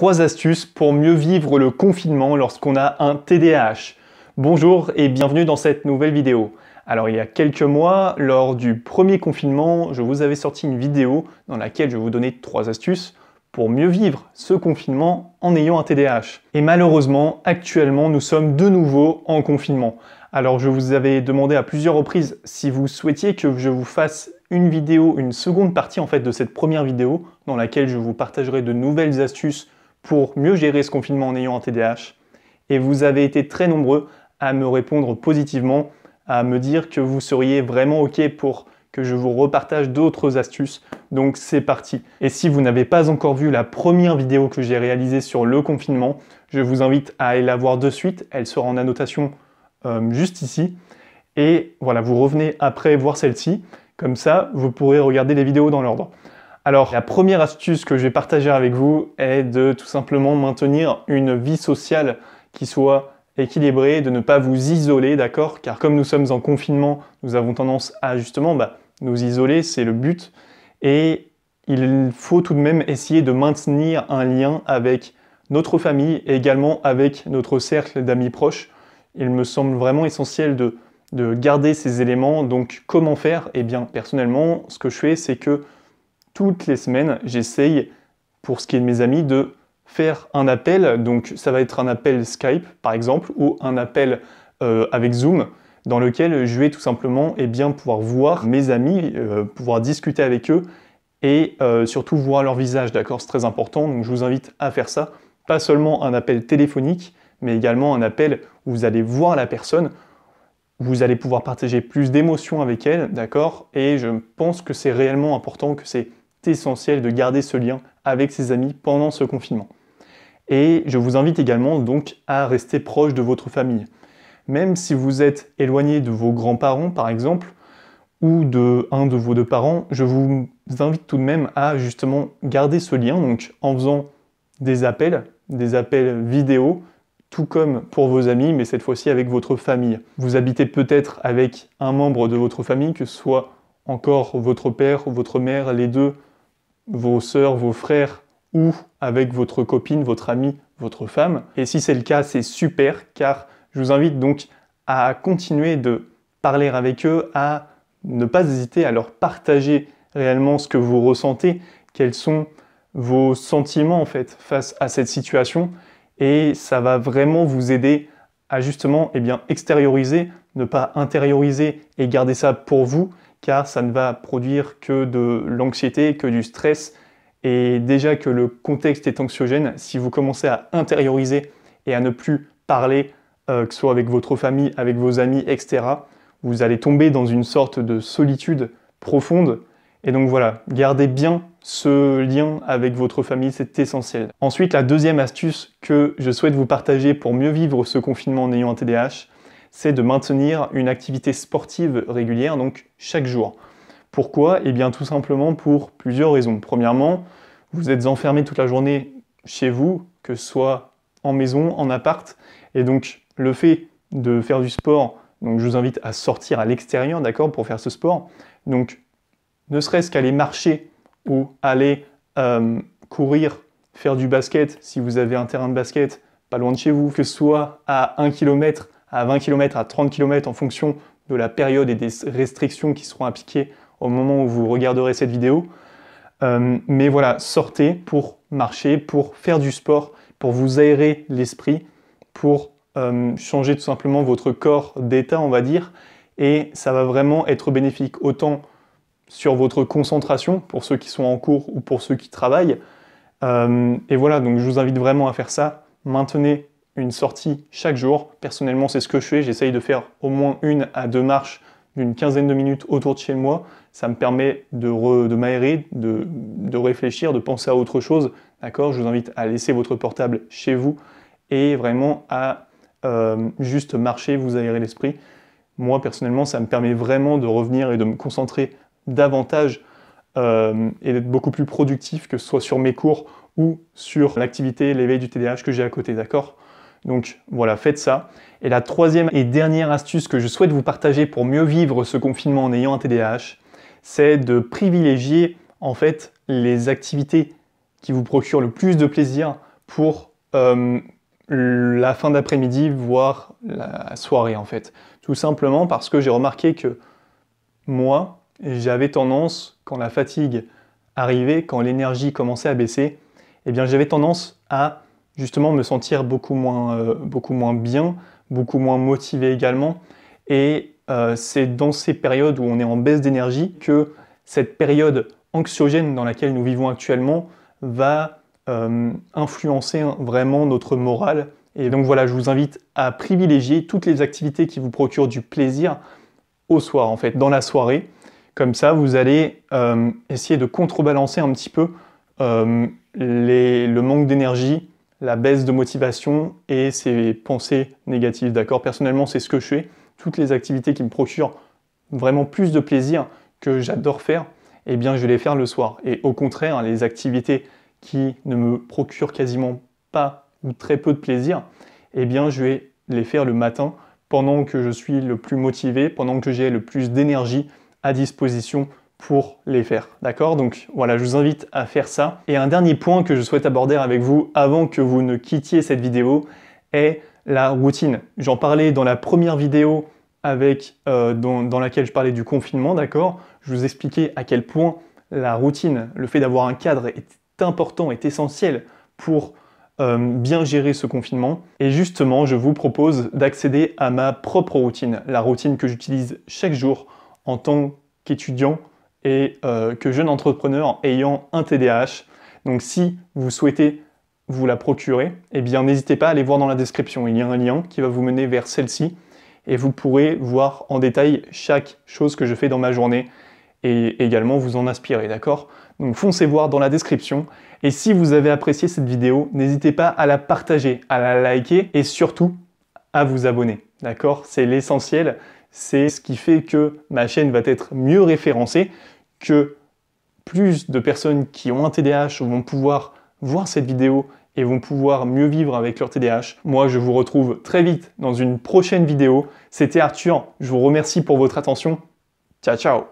3 astuces pour mieux vivre le confinement lorsqu'on a un TDAH. Bonjour et bienvenue dans cette nouvelle vidéo. Alors il y a quelques mois, lors du premier confinement, je vous avais sorti une vidéo dans laquelle je vous donnais 3 astuces pour mieux vivre ce confinement en ayant un TDAH. Et malheureusement, actuellement, nous sommes de nouveau en confinement. Alors je vous avais demandé à plusieurs reprises si vous souhaitiez que je vous fasse une vidéo, une seconde partie en fait de cette première vidéo dans laquelle je vous partagerai de nouvelles astuces pour mieux gérer ce confinement en ayant un TDAH. Et vous avez été très nombreux à me répondre positivement, à me dire que vous seriez vraiment OK pour que je vous repartage d'autres astuces. Donc c'est parti. Et si vous n'avez pas encore vu la première vidéo que j'ai réalisée sur le confinement, je vous invite à aller la voir de suite. Elle sera en annotation juste ici. Et voilà, vous revenez après voir celle-ci. Comme ça, vous pourrez regarder les vidéos dans l'ordre. Alors, la première astuce que je vais partager avec vous est de tout simplement maintenir une vie sociale qui soit équilibrée, de ne pas vous isoler, d'accord? Car comme nous sommes en confinement, nous avons tendance à justement nous isoler, c'est le but. Et il faut tout de même essayer de maintenir un lien avec notre famille et également avec notre cercle d'amis proches. Il me semble vraiment essentiel de garder ces éléments. Donc comment faire? Eh bien personnellement, ce que je fais, c'est que toutes les semaines, j'essaye, pour ce qui est de mes amis, de faire un appel. Donc ça va être un appel Skype par exemple, ou un appel avec Zoom, dans lequel je vais tout simplement pouvoir voir mes amis, pouvoir discuter avec eux et surtout voir leur visage, d'accord? C'est très important, donc je vous invite à faire ça. Pas seulement un appel téléphonique, mais également un appel où vous allez voir la personne, vous allez pouvoir partager plus d'émotions avec elle, d'accord? Et je pense que c'est réellement important, que c'est essentiel de garder ce lien avec ses amis pendant ce confinement. Et je vous invite également donc à rester proche de votre famille. Même si vous êtes éloigné de vos grands-parents par exemple, ou de un de vos deux parents, je vous invite tout de même à justement garder ce lien, donc en faisant des appels vidéo, tout comme pour vos amis, mais cette fois-ci avec votre famille. Vous habitez peut-être avec un membre de votre famille, que ce soit encore votre père ou votre mère, les deux, vos sœurs, vos frères, ou avec votre copine, votre amie, votre femme. Et si c'est le cas, c'est super, car je vous invite donc à continuer de parler avec eux, à ne pas hésiter à leur partager réellement ce que vous ressentez, quels sont vos sentiments en fait face à cette situation. Et ça va vraiment vous aider à justement extérioriser, ne pas intérioriser et garder ça pour vous, car ça ne va produire que de l'anxiété, que du stress. Et déjà que le contexte est anxiogène, si vous commencez à intérioriser et à ne plus parler, que ce soit avec votre famille, avec vos amis, etc., vous allez tomber dans une sorte de solitude profonde. Et donc voilà, gardez bien ce lien avec votre famille, c'est essentiel. Ensuite, la deuxième astuce que je souhaite vous partager pour mieux vivre ce confinement en ayant un TDAH, c'est de maintenir une activité sportive régulière, donc chaque jour. Pourquoi? Eh bien tout simplement pour plusieurs raisons. Premièrement, vous êtes enfermé toute la journée chez vous, que ce soit en maison, en appart, et donc le fait de faire du sport, donc je vous invite à sortir à l'extérieur, d'accord, pour faire ce sport. Donc ne serait-ce qu'aller marcher ou aller courir, faire du basket, si vous avez un terrain de basket pas loin de chez vous, que ce soit à 1 km, à 20 km, à 30 km en fonction de la période et des restrictions qui seront appliquées au moment où vous regarderez cette vidéo. Mais voilà, sortez pour marcher, pour faire du sport, pour vous aérer l'esprit, pour changer tout simplement votre corps d'état, on va dire, et ça va vraiment être bénéfique autant sur votre concentration, pour ceux qui sont en cours ou pour ceux qui travaillent. Et voilà, donc je vous invite vraiment à faire ça. Maintenez une sortie chaque jour. Personnellement, c'est ce que je fais. J'essaye de faire au moins 1 à 2 marches d'une quinzaine de minutes autour de chez moi. Ça me permet de m'aérer, de réfléchir, de penser à autre chose. D'accord? Je vous invite à laisser votre portable chez vous et vraiment à juste marcher, vous aérer l'esprit. Moi, personnellement, ça me permet vraiment de revenir et de me concentrer davantage et d'être beaucoup plus productif, que ce soit sur mes cours ou sur l'activité, l'éveil du TDAH que j'ai à côté, d'accord? Donc voilà, faites ça. Et la troisième et dernière astuce que je souhaite vous partager pour mieux vivre ce confinement en ayant un TDAH, c'est de privilégier en fait les activités qui vous procurent le plus de plaisir pour la fin d'après-midi, voire la soirée en fait. Tout simplement parce que j'ai remarqué que moi, j'avais tendance, quand la fatigue arrivait, quand l'énergie commençait à baisser, eh bien j'avais tendance à justement me sentir beaucoup moins bien, beaucoup moins motivé également. Et c'est dans ces périodes où on est en baisse d'énergie que cette période anxiogène dans laquelle nous vivons actuellement va influencer vraiment notre morale. Et donc voilà, je vous invite à privilégier toutes les activités qui vous procurent du plaisir au soir, en fait, dans la soirée. Comme ça, vous allez essayer de contrebalancer un petit peu le manque d'énergie, la baisse de motivation et ces pensées négatives, d'accord? Personnellement, c'est ce que je fais. Toutes les activités qui me procurent vraiment plus de plaisir, que j'adore faire, eh bien, je vais les faire le soir. Et au contraire, les activités qui ne me procurent quasiment pas ou très peu de plaisir, eh bien, je vais les faire le matin pendant que je suis le plus motivé, pendant que j'ai le plus d'énergie à disposition pour les faire, d'accord? Donc voilà, je vous invite à faire ça. Et un dernier point que je souhaite aborder avec vous avant que vous ne quittiez cette vidéo est la routine. J'en parlais dans la première vidéo dans laquelle je parlais du confinement, d'accord? Je vous expliquais à quel point la routine, le fait d'avoir un cadre est important, est essentiel pour bien gérer ce confinement. Et justement, je vous propose d'accéder à ma propre routine, la routine que j'utilise chaque jour en tant qu'étudiant et que jeune entrepreneur ayant un TDAH. Donc si vous souhaitez vous la procurer, eh bien n'hésitez pas à aller voir dans la description. Il y a un lien qui va vous mener vers celle-ci et vous pourrez voir en détail chaque chose que je fais dans ma journée et également vous en inspirer, d'accord? Donc foncez voir dans la description. Et si vous avez apprécié cette vidéo, n'hésitez pas à la partager, à la liker et surtout à vous abonner, d'accord? C'est l'essentiel, c'est ce qui fait que ma chaîne va être mieux référencée, que plus de personnes qui ont un TDAH vont pouvoir voir cette vidéo et vont pouvoir mieux vivre avec leur TDAH. Moi, je vous retrouve très vite dans une prochaine vidéo. C'était Arthur, je vous remercie pour votre attention. Ciao, ciao!